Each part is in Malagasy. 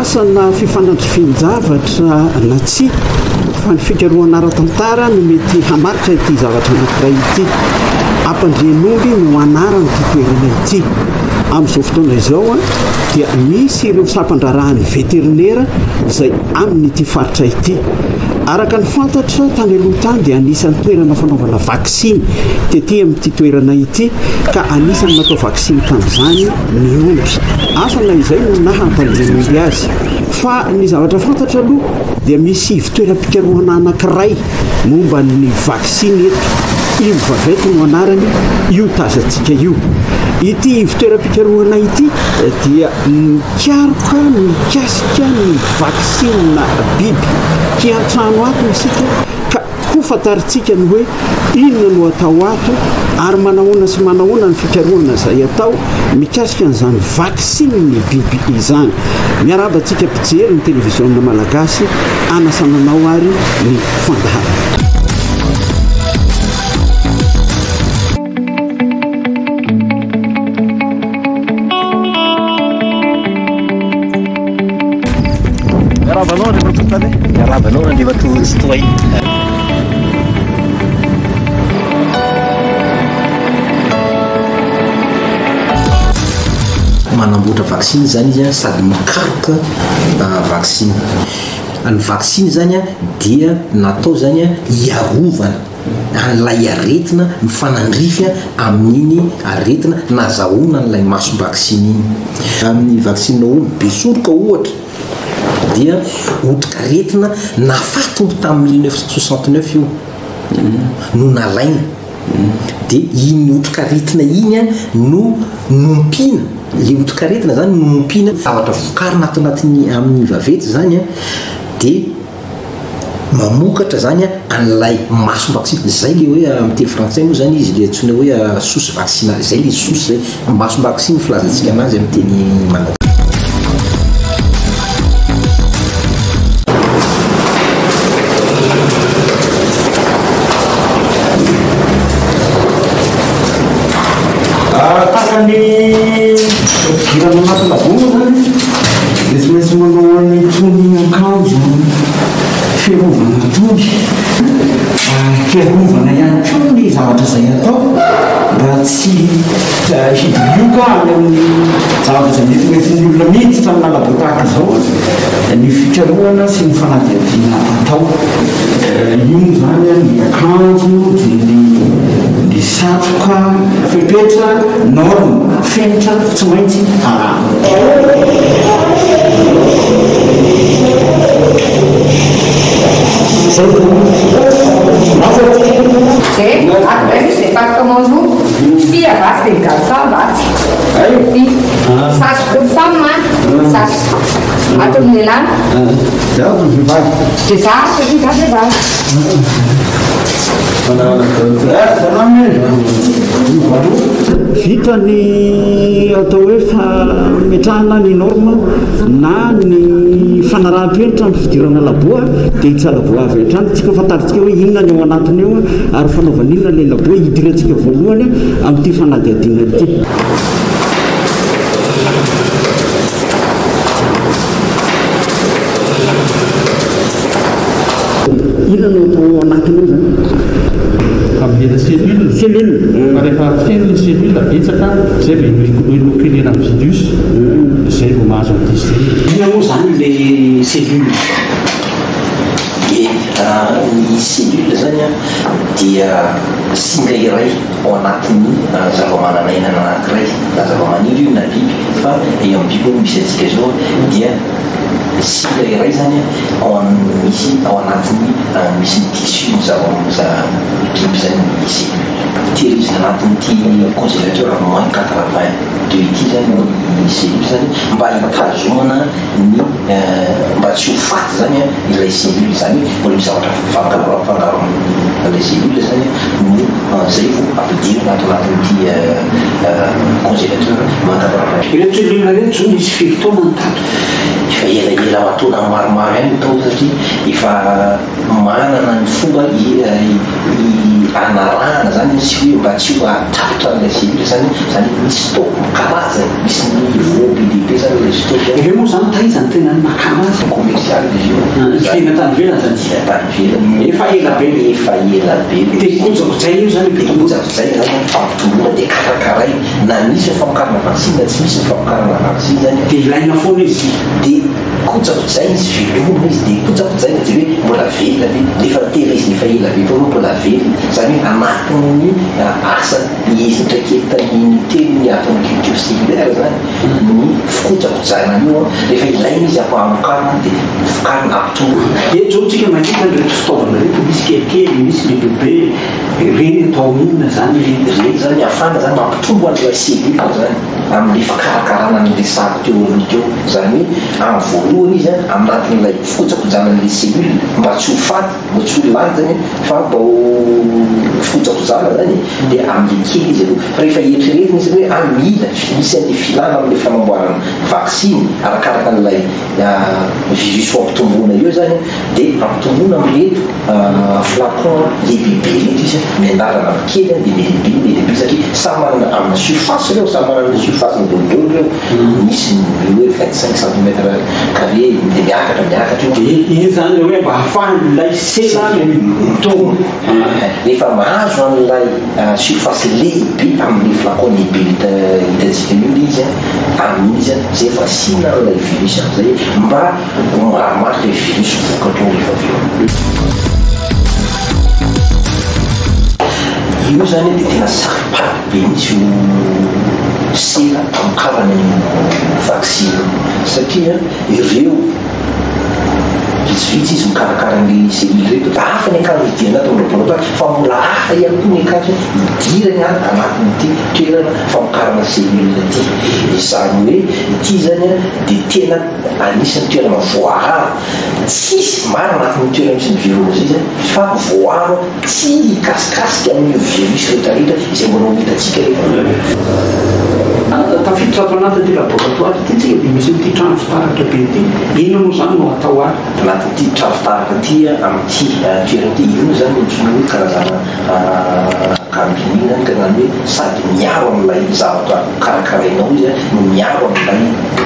asana fifanandrifinjavatra na tsy fa ny fikaroana ara-tantara no mety hamaritra ity zavatra anankiray ity. Ampandrian'omby no anarany ity toerana ity. Amin'izao fotoana izao dia misy ireo sampandrarahan'ny veterinera izay amin'ity faritra ity. Araka ny fantatra tany aloha tany dia anisan'ny toerana fanaovana vaksiny tetỳ amin'ity toerana ity, ka anisan'ny natao vaksiny tamin'izany ny omby. Afana izay no nahampandrian'omby azy. Fa ny zavatra fantatra aloha dia misy fitoeram-pikarohana anankiray momba ny vaksiny eto. Io vavety no anarany, io tazantsika io. Ity fitoeram-pikarohana ity dia mikaroka mikasika ny vaksina biby kiantrano ato isika, ka ho fantaritsika ny hoe inona no atao ato ary manahoana sy manahoana ny fikarohana izay atao mikasika an'izany vaksiny ny biby izany. Miarabantsika mpijery ny televiziona malagasy, anasananao ary ny fandaharana. Rabanao andreva totsy toay manamboatra vaksiny zany izy a, sady mikaroka vaksiny. Ny vaksiny zany a dia natao zany a iarovana an'ilay aretina mifanandrify amin'iny aretina nazahoana n'ilay masom-baksiny iny. Amin'ny vaksine omby besoroka ohatra dia otrikaretina nafatony tamin'ny 1969 io no nalaina, dia iny otrikaretina iny a no nompiana, le otrikaretina zany no nompiana zavatra vokarina ato anatin'ny amin'ny vavety zany a, dia mamokatra zany a an'ilay masom-baksiny. Zay le hoe amin'ny teny frantsay moa zany izy le antsoina hoe sauce vaccinale, zay le sauce zay masom-baksiny filazantsika anazy amin'ny teny malagasy. Virana anaty labonga zany dia tsy maintsy manao an'itony akanjo fiarovana tony, fiarovana ihany koa ny zavatra izay atao mba tsy hidilioka any amin'ny zavatra izay mety ny olona miditra amin'ny lalabe tahaka izao, ny fikarohana sy ny fanadihadiana atao. Io zany ny akanjo dia ny satroka, fepetra, norme, fenitra tsy maintsy arahana. C'est pas comment nous. Si elle va se faire ça, va. Ça se femme, ça. Attends, là. C'est ça, c'est ça, c'est ça. Vita ny atao hoe fametrahana ny norme na ny fanarahan-penitra ny fidirana laboa dia itsara laboa avy hatrany. Tsika fantaritsika hoe inona ny ao anatiny eo ary fanaovana inona ilay laboa hidirantsika voalohany amin'ity fanadihadiana ity. Inona no atao anatiny eo zany? Amin'ny cellule. Cellule. Rehefa feno ny cellule betsaka zay vao inoculena amin'ny virus, zay vao mahazo amin'ny disease. Inona moa zany le cellule? Ny cellule zany a dia singa iray ao anatin'ny zava-mananaina anankiray, na zava-maniry io na biby, fa eo amin'ny biby misy antsika izao dia singa iray zany misy ao anatin'ny misy ny tissu biby zany ny cellule. Tehirizina anatin'ity congélateur moins 82 ity zany ny cellule zany mba hitazomana ny mba tsy ho faty zany ilay cellule zany, mbola misy zavatra fangaro ilay cellule zany no zay vao ampidirina ato anatin'ity congélateur moins 82. Ireo cellule reny zao misy fifotoana tato. Efa ela mataona maromaro ihany tao satria efa manana ny fomba anarahana zany sy hoe mba tsy ho atapitra ilay cellule zany misy tao karazany, misy ny voaby lehibe zany ilay eo moa zany taizany tena makana azy commercial izy io fina tany velany zany tany efa elabe elabe kojakojay io zany kojakojay zany fampitombona dia karakaray na misy famokarana vaccine na tsy misy famokarana vaccine zany dia ilaina foana izy dia kojakojay izy velomina izy dia kojakojay dia hoe mbola velona ve lefa tela izy lefa ela be foana mbola velona zany hoe anatin'ny asa izy ndraiketany teny atony culture cellulaire zany ny fikojakojana io rehefa ilaina izy amokarana dia fokarina ampitomboana dia zao tsika mahita nreto fitaovana reto misy kelikely misy bebebe reny atao inona zany reny zany afana zany mampitombo an'ilay cellule zany amin'le fakarakarana an'le sary teo aloha teo zany hoe amin'ny voalohany izy anatin'ilay fikojakojana an'le cellule mba tsy ho faty mba tsy ho lany zany fa mba ho fikojakojana zany dia amin'le kely izy aloha fa rehefa eritreretina izy hoe mila misy an'le filana amin'le fanamboarana vaccine arakaraka an'ilay virus fampitomboana io zany dia ampitomboana amin'reto flacon lehibehibe reto izy mianarana kely dia lehibe satria samy manana amina surface reo samy manana surface ny dolodolo reo misy hoe 25 cm carré dia miakatra io zany hoe mba hahafahan'ilay sela mitombo rehefa mahazo an'ilay surface lehibe amin'ny flacon lehibe hitantsika io izy amin'izy zay efa sina an'ilay virus am'izay mba maramary le virus vokatro rehefa aveo io zany dia tena saropaty be misy sela amokarany vaccine satria ireo vitsivitsy izy mikarakaran'le cellule reto da hafa ny akanjo idirana ato amin'ny laboratoire fa mbola hafa ihany koa ny akanjo idirany anatin'ity toerana famokarana cellule ty izany hoe ity zany dia tena anisan'ny toerana voaharo tsisy maro anatin'ny toerana misy ny virus izy fa voaharo tsy hikasikasika amin'ny virus rehetrarehetra izay mbola hitantsika tafiditra ato anatin'ity laboratoire ty tsika dia misy n'ity trano fitaratra be ty ino moa zany no atao ary anatin'ity trano fitaratra ty amin'ity toerana ty io zany notsoina hoe karazana camping zany ka zany hoe sady miaro amin'ilay zavatra karakarainao izy no miaro amin'ilay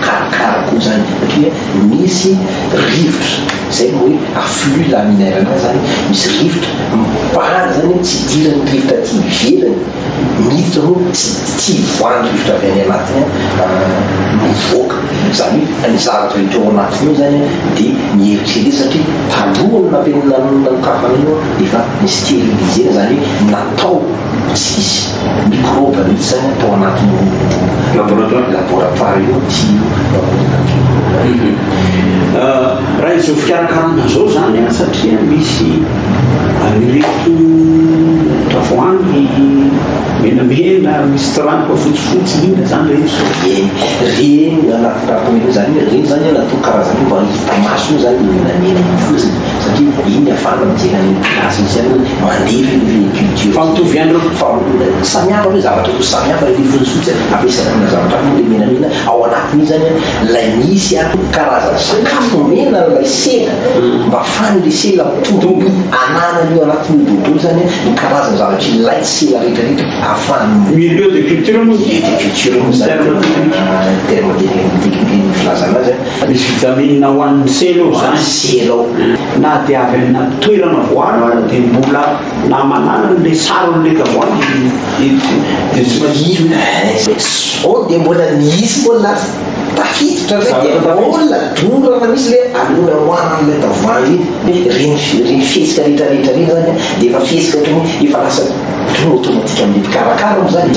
karakara koa zany satria misy rivotra zay no hoe afflux laminaire ana zany misy rivotra mibahana zany tsy idirany rivotra ty ivelany miditra no tsy voany rivotra avy any anatiny mivoaka zany hoe ny zavatra ito ao anatiny io zany dia mieritrerety satria talohany nampenina nokafana io efa mystérilisena zany hoe natao tsisy microbe mihitsy zany atao anatin'ny laboratoire io tsy raha izao fikarakarana zao zany satria misy reto tavoangy menamena misy tiranoka fotsifotsy ina zany reny anatin'ny zany reny zany natao karazany mba hitamaso zany menamena fotsiny satria iny afana mijena ny place izy zany mandefa ny culture fa mitovy andro samihafa hoe zavatra ko samihafa rehefa fotsifotsy ampiasana amina zavatra le menamena ao anatiny zany lay misy karazana sakafo mena lay sela mba afany le sela mitombo ananany io anatin'ny dodo zany ny karazana zavatra ilay sela rehetrarehetra afany milieu de culture moa terme technique filazana azy misy vitamine ho an'ny sela ao zany sela ao na dia avy amina toerana voano ara dia mbola namanana le saron'le tavoangy ao dia mbola misy mbola tafiditra zay dia mbola dorana misy le alona hoanan'ilay tavoangy reny fesika rehetrarehetra reny zany dia efa fesika ohatrany efa lasa automatique amin'ny mpikarakara mo zany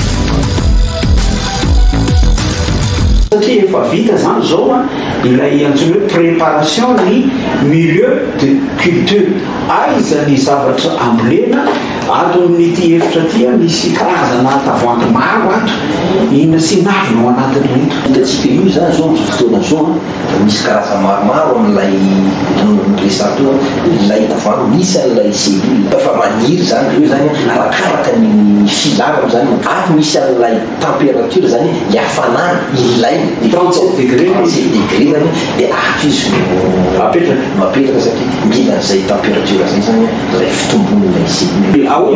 satria efa vita zany zao ilay antsony hoe préparation ny milieu de culture aiza ny zavatra ambolena ato amin'ity efitra ty misy karazana tavoangy maro ato inona sy navinao anatin'reto hitatsika io zany zao amin'ny fotoana zao misy karazana maromaro amin'ilay resato ilay tavoangy misy an'ilay cellule efa maniry zany reo zany arakaraka ny filana zany ary misy an'ilay température zany hiafanana ilay degré zany de ato izy mapetraka satria mila an'izay température zay zany zay fitombonana izy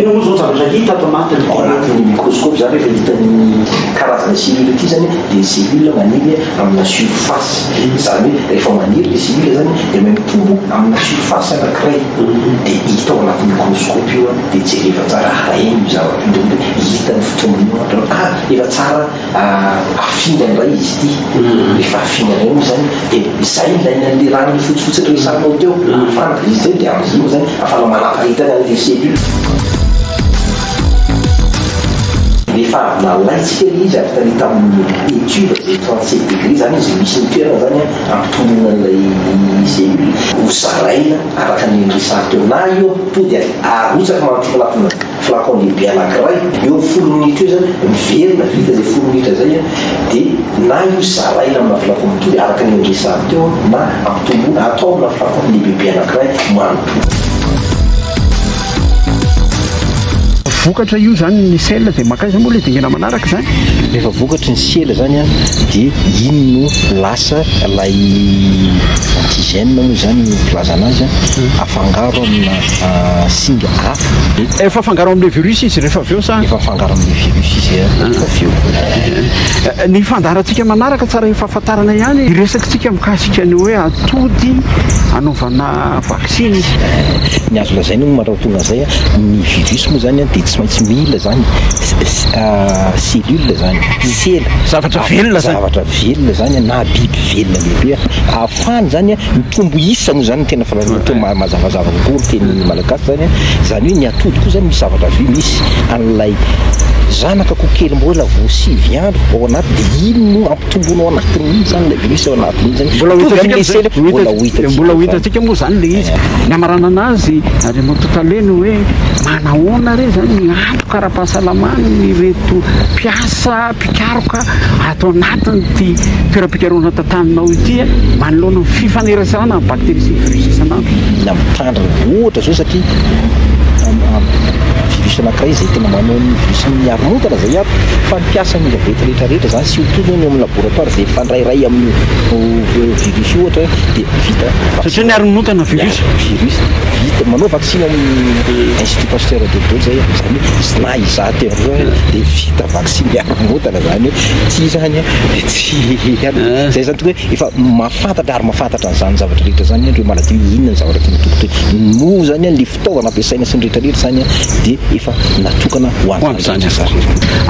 ino moa zao zavatra hita ato anatin'ny microscope zany rehefa hitan'ny karazana cellule ty zany de cellule maniry amina surface zany hoe rehefa maniry le cellule zany de mahay mitombo amina surface anankiray de hita ao anatin'ny microscope io de jereva tsara eny zavatra io hita ny fitombonana efa tsara afingan'ray izy ty rehefa afingan'ray moa zany de zay ilainan'le ranony fotsifotsy resanao teo afana izy zay de am'izay moa zany afana manaparitana an'le cellule rehefa nalaitsika le izy avy tany tamin'ny étude zay 37 degré zany izy misy ny toerana zany ampitombonan' lay cellule ho zaraina araka ny endrisary teo na io to de arotsaka manatro anatina flacon lehibe anankiray eo 10 minitra io zany miverina vita zay 10 minitra zay de na io zaraina amina flacon mitovy araka ny endrisary teo na ampitombona atao amina flacon lehibe anankiray manoto vokatra io zany ny sel de makaiza moa le dingana manaraka zany rehefa vokatry ny sel zany de ino no lasa lay antigène moa zany filaza anazy afangaro amina singa hafa efa afangaro am'le virus izy rehefa aveo sa efa afangaro am'le virus izy rehefa aveo ny fandarantsika manaraka tsara efa afantarana ihany iresakitsika mikasika ny hoe atody anaovana vaccine izy ny azo lazaina no manao tonga zay ny virus moa zany de tsy maintsy mila zany cellule zany sela zavatra velona zany na biby velona lehibe afany zany mitombo isa moa zany tena falateo mazavazava kokoa teny malagasy zany zany hoe ny atody koa zany misy zavatra vy misy an'lay zanaka kokely mbola vo 6 andro ao anaty de ino no ampitombono ao anatin'iny zany la virus ao anatin'iny zany mbola hitantsika moa zany le izy ny amarana anazy ary mototaleny hoe manahoana re zany ny antoka ara-pahasalamany ny reto mpiasa mpikaroka atao anatiny ty toeram-pikaroana tantaninao ity manoloana ny fifanerasana ny bactérie sy virus isanandro na mitandrina ohatra zao satria virus anankiray zay tena manao ny virus miaromotana zay aby fa mpiasa ny gavety rehetrarehetra zany sy otono ny amin'ny laboratoire zay fandrairay amin'ny virus ohatra de vita satria ny aromotana virus vita manao vaccine amin'ny institut pasteur de Bordeaux zay zany na izaty zao de vita vaccine miaromotana zany tsy zany de tsy zay zany toka hoe efa mahafantatra ary mahafantatra an'izany zavatra rehetra zany hoe maladie inona ny zavatra tiany tokotoy no zany le fitaovana ampiasaina sy ny rehetrarehetra zany de efa natokana hoan'izany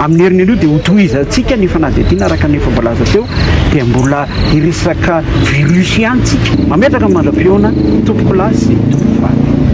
amin'ny herin'ny io dia hotohizantsika ny fanadihadiana araka ny efa mbalaza teo dia mbola iresaka virus ihany tsika mametraka mandrapiona tompoko lasy tompoko vavy